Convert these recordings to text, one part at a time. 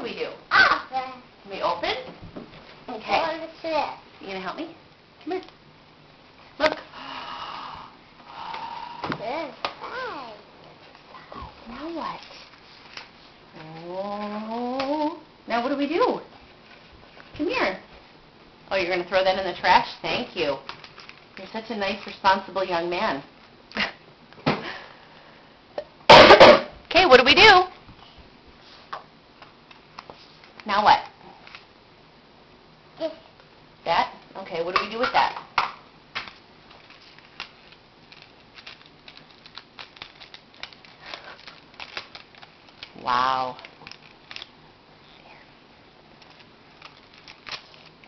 we do? Open. Can we open? Okay. What's this? You gonna help me? Come here. Look. This side. Now what? Oh. Now what do we do? Come here. Oh, you're gonna throw that in the trash? Thank you. You're such a nice, responsible young man. Okay, what do we do? Now what? This. That? Okay, what do we do with that? Wow.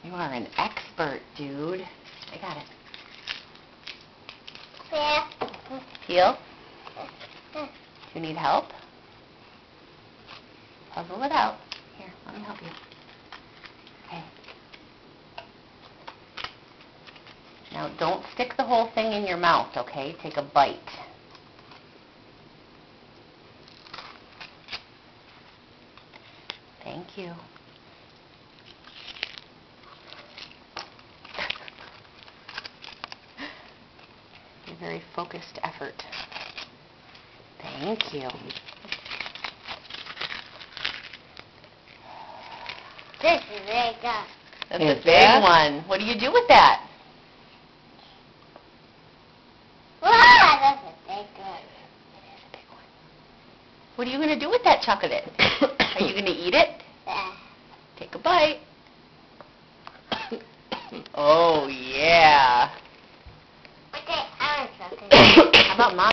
You are an expert, dude. I got it. Yeah. Heel? Do you need help? Puzzle it out. Here, let me help you. Okay. Now, don't stick the whole thing in your mouth, okay? Take a bite. Thank you. A very focused effort. Thank you. This is very good. That's a big one. What do you do with that? Wow, that's a big one. It is a big one. What are you going to do with that chunk of it? Are you going to eat it? Yeah. Take a bite. Oh, yeah. Okay, I want something. How about Mom?